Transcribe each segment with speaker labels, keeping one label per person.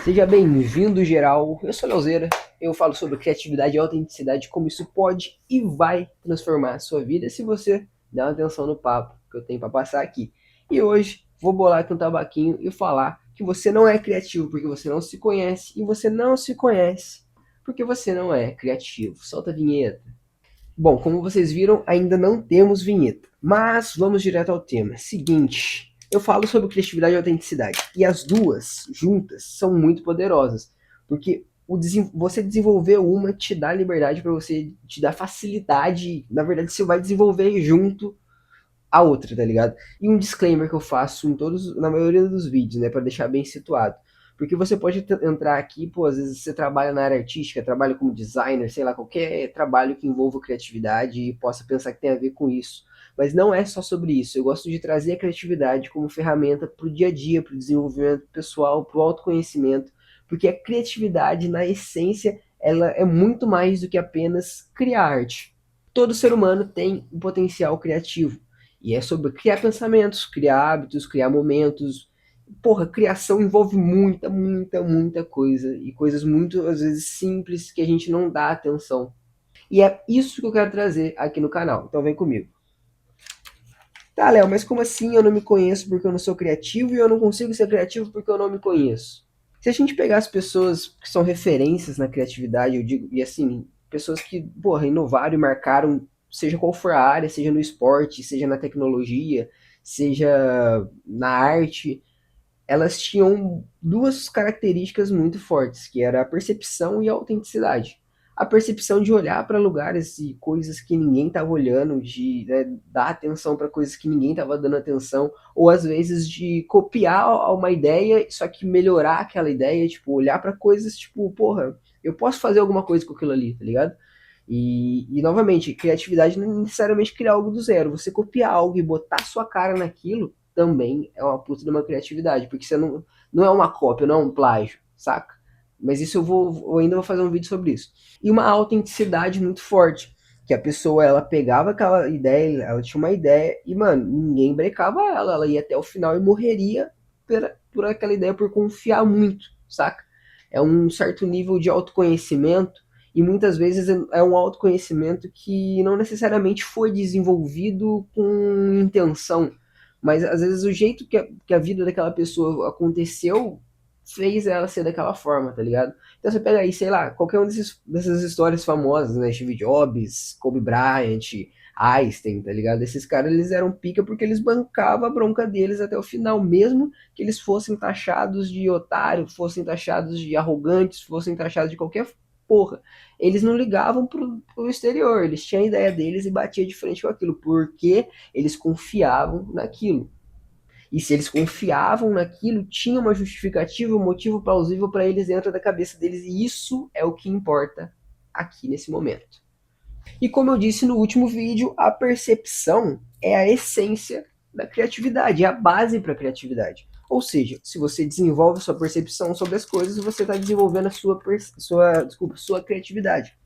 Speaker 1: Seja bem-vindo, geral. Eu sou Leozeira. Eu falo sobre criatividade e autenticidade, como isso pode e vai transformar a sua vida se você der uma atenção no papo que eu tenho para passar aqui. E hoje vou bolar aqui um tabaquinho e falar que você não é criativo porque você não se conhece e você não se conhece porque você não é criativo. Solta a vinheta. Bom, como vocês viram, ainda não temos vinheta, mas vamos direto ao tema. Seguinte, eu falo sobre criatividade e autenticidade, e as duas juntas são muito poderosas, porque você desenvolver uma te dá liberdade para você, te dá facilidade, na verdade você vai desenvolver junto a outra, tá ligado? E um disclaimer que eu faço em todos, na maioria dos vídeos, né, para deixar bem situado. Porque você pode entrar aqui, pô, às vezes você trabalha na área artística, trabalha como designer, sei lá, qualquer trabalho que envolva criatividade e possa pensar que tem a ver com isso. Mas não é só sobre isso. Eu gosto de trazer a criatividade como ferramenta para o dia a dia, para o desenvolvimento pessoal, para o autoconhecimento, porque a criatividade, na essência, ela é muito mais do que apenas criar arte. Todo ser humano tem um potencial criativo. E é sobre criar pensamentos, criar hábitos, criar momentos. Porra, criação envolve muita coisa. E coisas muito, às vezes, simples que a gente não dá atenção. E é isso que eu quero trazer aqui no canal. Então vem comigo. Tá, Léo, mas como assim eu não me conheço porque eu não sou criativo e eu não consigo ser criativo porque eu não me conheço? Se a gente pegar as pessoas que são referências na criatividade, eu digo, e assim, pessoas que, porra, inovaram e marcaram, seja qual for a área, seja no esporte, seja na tecnologia, seja na arte, elas tinham duas características muito fortes, que era a percepção e a autenticidade. A percepção de olhar para lugares e coisas que ninguém estava olhando, de né, dar atenção para coisas que ninguém estava dando atenção, ou às vezes de copiar uma ideia, só que melhorar aquela ideia, tipo, olhar para coisas tipo, porra, eu posso fazer alguma coisa com aquilo ali, tá ligado? E novamente, criatividade não é necessariamente criar algo do zero. Você copiar algo e botar sua cara naquilo também é uma puta de uma criatividade, porque você não é uma cópia, não é um plágio, saca? Mas isso eu ainda vou fazer um vídeo sobre isso. E uma autenticidade muito forte, que a pessoa ela pegava aquela ideia, ela tinha uma ideia e, mano, ninguém brecava ela ia até o final e morreria por aquela ideia, por confiar muito, saca? É um certo nível de autoconhecimento e muitas vezes é um autoconhecimento que não necessariamente foi desenvolvido com intenção, mas às vezes o jeito que a vida daquela pessoa aconteceu fez ela ser daquela forma, tá ligado? Então você pega aí, sei lá, qualquer uma dessas histórias famosas, né? Steve Jobs, Kobe Bryant, Einstein, tá ligado? Esses caras, eles eram pica porque eles bancavam a bronca deles até o final, mesmo que eles fossem taxados de otário, fossem taxados de arrogantes, fossem taxados de qualquer porra. Eles não ligavam pro exterior, eles tinham a ideia deles e batiam de frente com aquilo, porque eles confiavam naquilo. E se eles confiavam naquilo, tinha uma justificativa, um motivo plausível para eles dentro da cabeça deles, e isso é o que importa aqui nesse momento. E como eu disse no último vídeo, a percepção é a essência da criatividade, é a base para a criatividade. Ou seja, se você desenvolve sua percepção sobre as coisas, você está desenvolvendo a sua criatividade.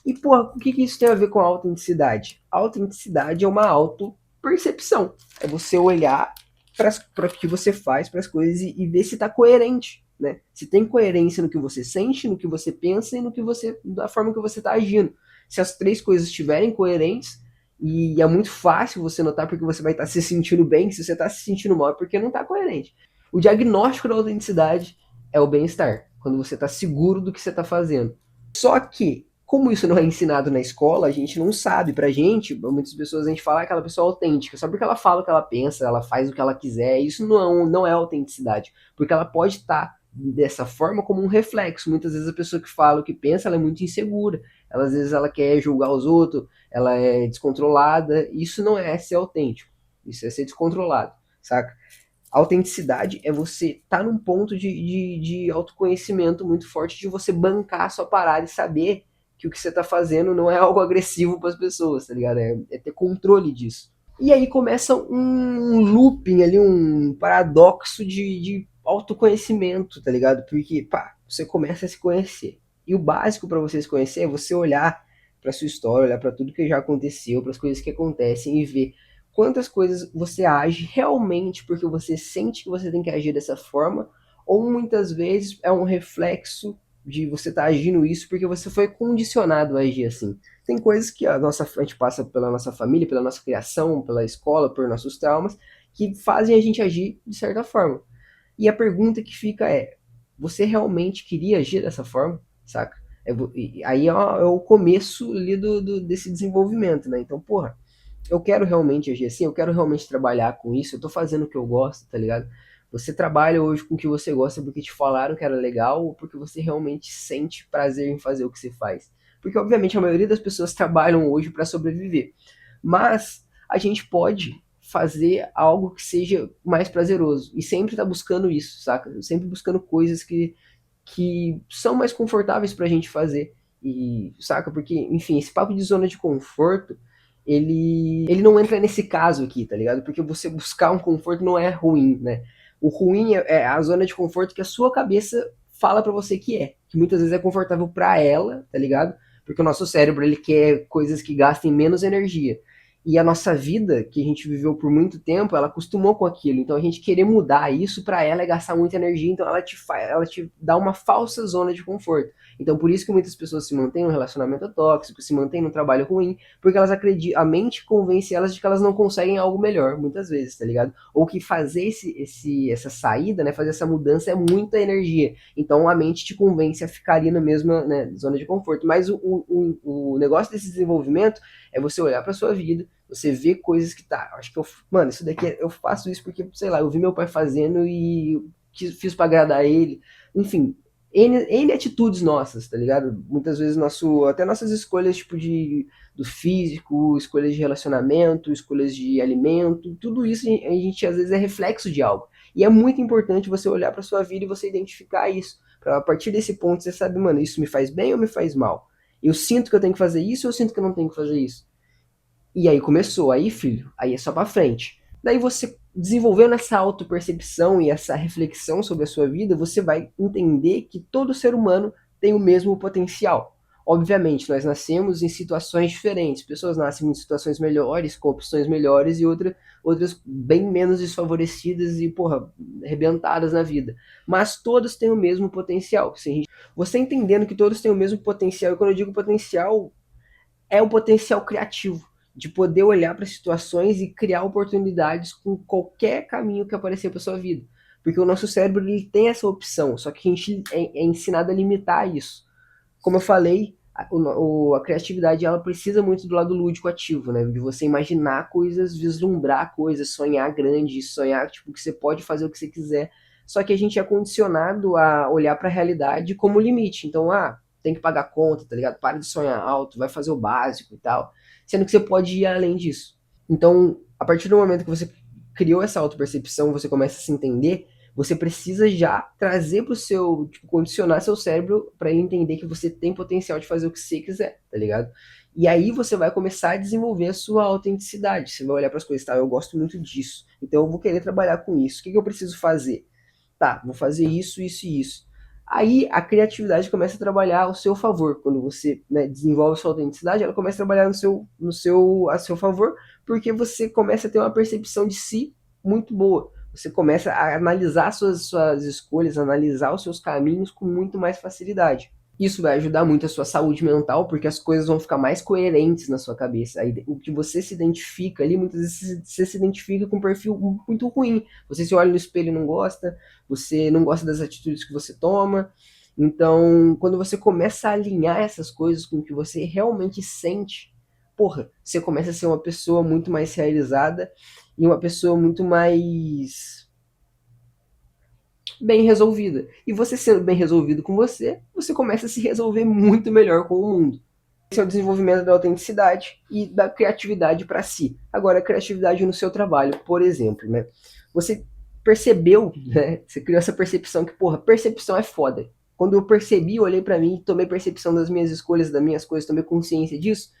Speaker 1: E, porra, o que isso tem a ver com a autenticidade? A autenticidade é uma auto-percepção. É você olhar para o que você faz, para as coisas e ver se está coerente, né? Se tem coerência no que você sente, no que você pensa e no que você, da forma que você está agindo. Se as três coisas estiverem coerentes, e é muito fácil você notar porque você vai estar se sentindo bem, se você está se sentindo mal é porque não está coerente. O diagnóstico da autenticidade é o bem-estar, quando você está seguro do que você está fazendo. Só que, como isso não é ensinado na escola, a gente não sabe. Pra gente, muitas pessoas a gente fala aquela pessoa autêntica, só porque ela fala o que ela pensa, ela faz o que ela quiser. Isso não é autenticidade, porque ela pode estar dessa forma como um reflexo. Muitas vezes a pessoa que fala o que pensa, ela é muito insegura. Ela, às vezes ela quer julgar os outros, ela é descontrolada. Isso não é ser autêntico, isso é ser descontrolado, saca? A autenticidade é você estar num ponto de autoconhecimento muito forte, de você bancar a sua parada e saber que o que você tá fazendo não é algo agressivo para as pessoas, tá ligado? É ter controle disso. E aí começa um looping ali, um paradoxo de autoconhecimento, tá ligado? Porque, pá, você começa a se conhecer. E o básico para você se conhecer é você olhar para sua história, olhar para tudo que já aconteceu, para as coisas que acontecem e ver quantas coisas você age realmente porque você sente que você tem que agir dessa forma ou muitas vezes é um reflexo de você estar agindo isso porque você foi condicionado a agir assim. Tem coisas que a gente passa pela nossa família, pela nossa criação, pela escola, por nossos traumas, que fazem a gente agir de certa forma. E a pergunta que fica é: você realmente queria agir dessa forma? Saca? Aí é o começo ali desse desenvolvimento, né? Então, porra, eu quero realmente agir assim, eu quero realmente trabalhar com isso, eu tô fazendo o que eu gosto, tá ligado? Você trabalha hoje com o que você gosta porque te falaram que era legal ou porque você realmente sente prazer em fazer o que você faz. Porque, obviamente, a maioria das pessoas trabalham hoje para sobreviver. Mas a gente pode fazer algo que seja mais prazeroso. E sempre tá buscando isso, saca? Sempre buscando coisas que são mais confortáveis pra gente fazer. E, saca? Porque, enfim, esse papo de zona de conforto, ele não entra nesse caso aqui, tá ligado? Porque você buscar um conforto não é ruim, né? O ruim é a zona de conforto que a sua cabeça fala pra você que muitas vezes é confortável pra ela, tá ligado? Porque o nosso cérebro, ele quer coisas que gastem menos energia. E a nossa vida, que a gente viveu por muito tempo, ela acostumou com aquilo. Então a gente querer mudar isso para ela é gastar muita energia, então ela te dá uma falsa zona de conforto. Então por isso que muitas pessoas se mantêm num relacionamento tóxico, se mantêm num trabalho ruim, porque elas acreditam, a mente convence elas de que elas não conseguem algo melhor, muitas vezes, tá ligado? Ou que fazer essa saída, né, fazer essa mudança é muita energia. Então a mente te convence a ficar ali na mesma, né, zona de conforto. Mas o negócio desse desenvolvimento é você olhar para sua vida, você vê coisas que tá, acho que mano, isso daqui eu faço isso porque, sei lá, eu vi meu pai fazendo e fiz para agradar ele. Enfim, N atitudes nossas, tá ligado? Muitas vezes até nossas escolhas, tipo, do físico, escolhas de relacionamento, escolhas de alimento, tudo isso a gente às vezes é reflexo de algo. E é muito importante você olhar para sua vida e você identificar isso. Pra, a partir desse ponto você sabe, mano, isso me faz bem ou me faz mal? Eu sinto que eu tenho que fazer isso ou eu sinto que eu não tenho que fazer isso? E aí começou, aí filho, aí é só pra frente. Daí você desenvolvendo essa autopercepção e essa reflexão sobre a sua vida, você vai entender que todo ser humano tem o mesmo potencial. Obviamente, nós nascemos em situações diferentes. Pessoas nascem em situações melhores, com opções melhores, e outras bem menos desfavorecidas e, porra, arrebentadas na vida. Mas todos têm o mesmo potencial. Você entendendo que todos têm o mesmo potencial, e quando eu digo potencial, é o potencial criativo de poder olhar para situações e criar oportunidades com qualquer caminho que aparecer para sua vida. Porque o nosso cérebro ele tem essa opção, só que a gente é ensinado a limitar isso. Como eu falei, a criatividade ela precisa muito do lado lúdico ativo, né? De você imaginar coisas, vislumbrar coisas, sonhar grande, sonhar tipo, que você pode fazer o que você quiser. Só que a gente é condicionado a olhar para a realidade como limite. Então, tem que pagar conta, tá ligado? Para de sonhar alto, vai fazer o básico e tal. Sendo que você pode ir além disso. Então, a partir do momento que você criou essa autopercepção, você começa a se entender, você precisa já trazer pro seu, tipo, condicionar seu cérebro para ele entender que você tem potencial de fazer o que você quiser, tá ligado? E aí você vai começar a desenvolver a sua autenticidade. Você vai olhar para as coisas, tá? Eu gosto muito disso, então eu vou querer trabalhar com isso. O que eu preciso fazer? Tá, vou fazer isso, isso e isso. Aí a criatividade começa a trabalhar ao seu favor. Quando você, né, desenvolve a sua autenticidade, ela começa a trabalhar a seu favor, porque você começa a ter uma percepção de si muito boa. Você começa a analisar suas escolhas, analisar os seus caminhos com muito mais facilidade. Isso vai ajudar muito a sua saúde mental, porque as coisas vão ficar mais coerentes na sua cabeça. Aí, o que você se identifica ali, muitas vezes você se identifica com um perfil muito ruim. Você se olha no espelho e não gosta, você não gosta das atitudes que você toma. Então, quando você começa a alinhar essas coisas com o que você realmente sente, porra, você começa a ser uma pessoa muito mais realizada e uma pessoa muito mais bem resolvida. E você sendo bem resolvido com você, você começa a se resolver muito melhor com o mundo. Esse é o desenvolvimento da autenticidade e da criatividade para si. Agora, a criatividade no seu trabalho, por exemplo, né? Você percebeu, né? Você criou essa percepção que, porra, percepção é foda. Quando eu percebi, eu olhei para mim, tomei percepção das minhas escolhas, das minhas coisas, tomei consciência disso,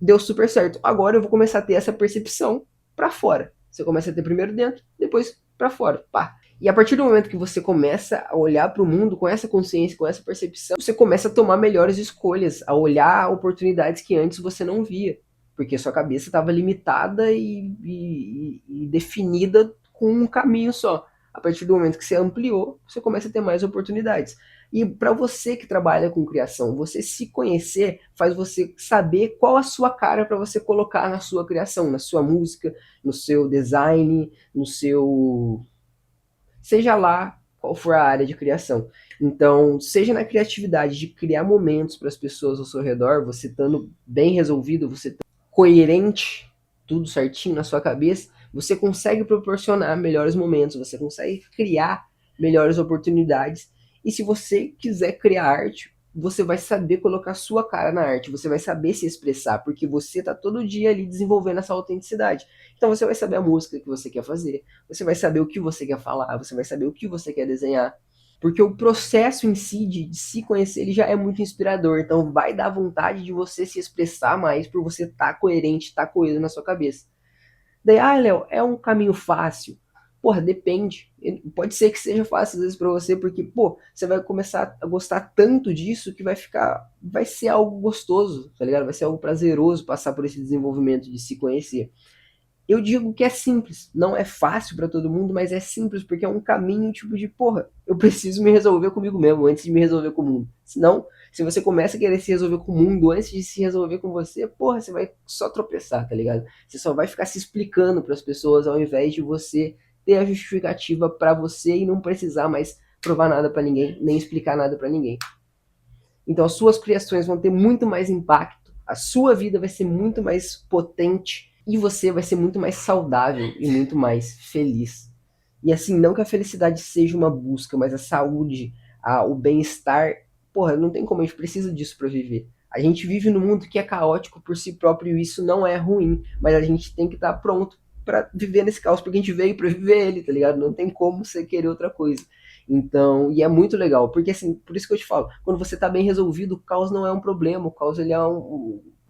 Speaker 1: deu super certo. Agora eu vou começar a ter essa percepção para fora. Você começa a ter primeiro dentro, depois para fora. Pá. E a partir do momento que você começa a olhar para o mundo com essa consciência, com essa percepção, você começa a tomar melhores escolhas, a olhar oportunidades que antes você não via. Porque sua cabeça estava limitada e definida com um caminho só. A partir do momento que você ampliou, você começa a ter mais oportunidades. E para você que trabalha com criação, você se conhecer faz você saber qual a sua cara para você colocar na sua criação, na sua música, no seu design, no seu, seja lá qual for a área de criação. Então, seja na criatividade de criar momentos para as pessoas ao seu redor, você estando bem resolvido, você estando coerente, tudo certinho na sua cabeça, você consegue proporcionar melhores momentos, você consegue criar melhores oportunidades. E se você quiser criar arte, você vai saber colocar sua cara na arte, você vai saber se expressar, porque você está todo dia ali desenvolvendo essa autenticidade. Então você vai saber a música que você quer fazer, você vai saber o que você quer falar, você vai saber o que você quer desenhar. Porque o processo em si de se conhecer ele já é muito inspirador. Então vai dar vontade de você se expressar mais por você estar coerente, estar coeso na sua cabeça. Daí, Léo, é um caminho fácil? Porra, depende. Pode ser que seja fácil às vezes pra você, porque, pô, você vai começar a gostar tanto disso que vai ficar. Vai ser algo gostoso, tá ligado? Vai ser algo prazeroso passar por esse desenvolvimento de se conhecer. Eu digo que é simples, não é fácil para todo mundo, mas é simples porque é um caminho tipo de, porra, eu preciso me resolver comigo mesmo antes de me resolver com o mundo. Senão, se você começa a querer se resolver com o mundo antes de se resolver com você, porra, você vai só tropeçar, tá ligado? Você só vai ficar se explicando para as pessoas ao invés de você ter a justificativa para você e não precisar mais provar nada para ninguém, nem explicar nada para ninguém. Então, as suas criações vão ter muito mais impacto, a sua vida vai ser muito mais potente e você vai ser muito mais saudável e muito mais feliz. E assim, não que a felicidade seja uma busca, mas a saúde, o bem-estar, porra, não tem como, a gente precisa disso para viver. A gente vive num mundo que é caótico por si próprio e isso não é ruim, mas a gente tem que estar pronto para viver nesse caos, porque a gente veio para viver ele, tá ligado? Não tem como você querer outra coisa. Então, e é muito legal, porque assim, por isso que eu te falo, quando você tá bem resolvido, o caos não é um problema, o caos ele é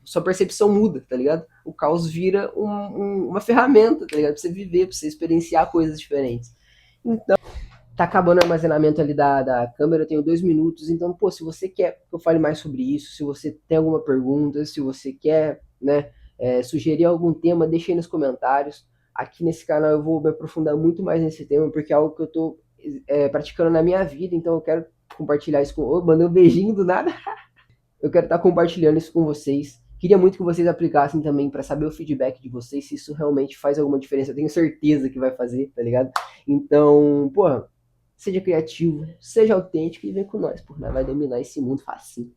Speaker 1: sua percepção muda, tá ligado? O caos vira uma ferramenta, tá ligado? Pra você viver, pra você experienciar coisas diferentes. Então, tá acabando o armazenamento ali da câmera, eu tenho 2 minutos, então, pô, se você quer que eu fale mais sobre isso, se você tem alguma pergunta, se você quer, né, sugerir algum tema, deixa aí nos comentários. Aqui nesse canal eu vou me aprofundar muito mais nesse tema, porque é algo que eu tô praticando na minha vida, então eu quero compartilhar isso com... Oh, mandei um beijinho do nada. Eu quero estar compartilhando isso com vocês. Queria muito que vocês aplicassem também para saber o feedback de vocês, se isso realmente faz alguma diferença. Eu tenho certeza que vai fazer, tá ligado? Então, porra, seja criativo, seja autêntico e vem com nós, porra, nós vai dominar esse mundo facinho.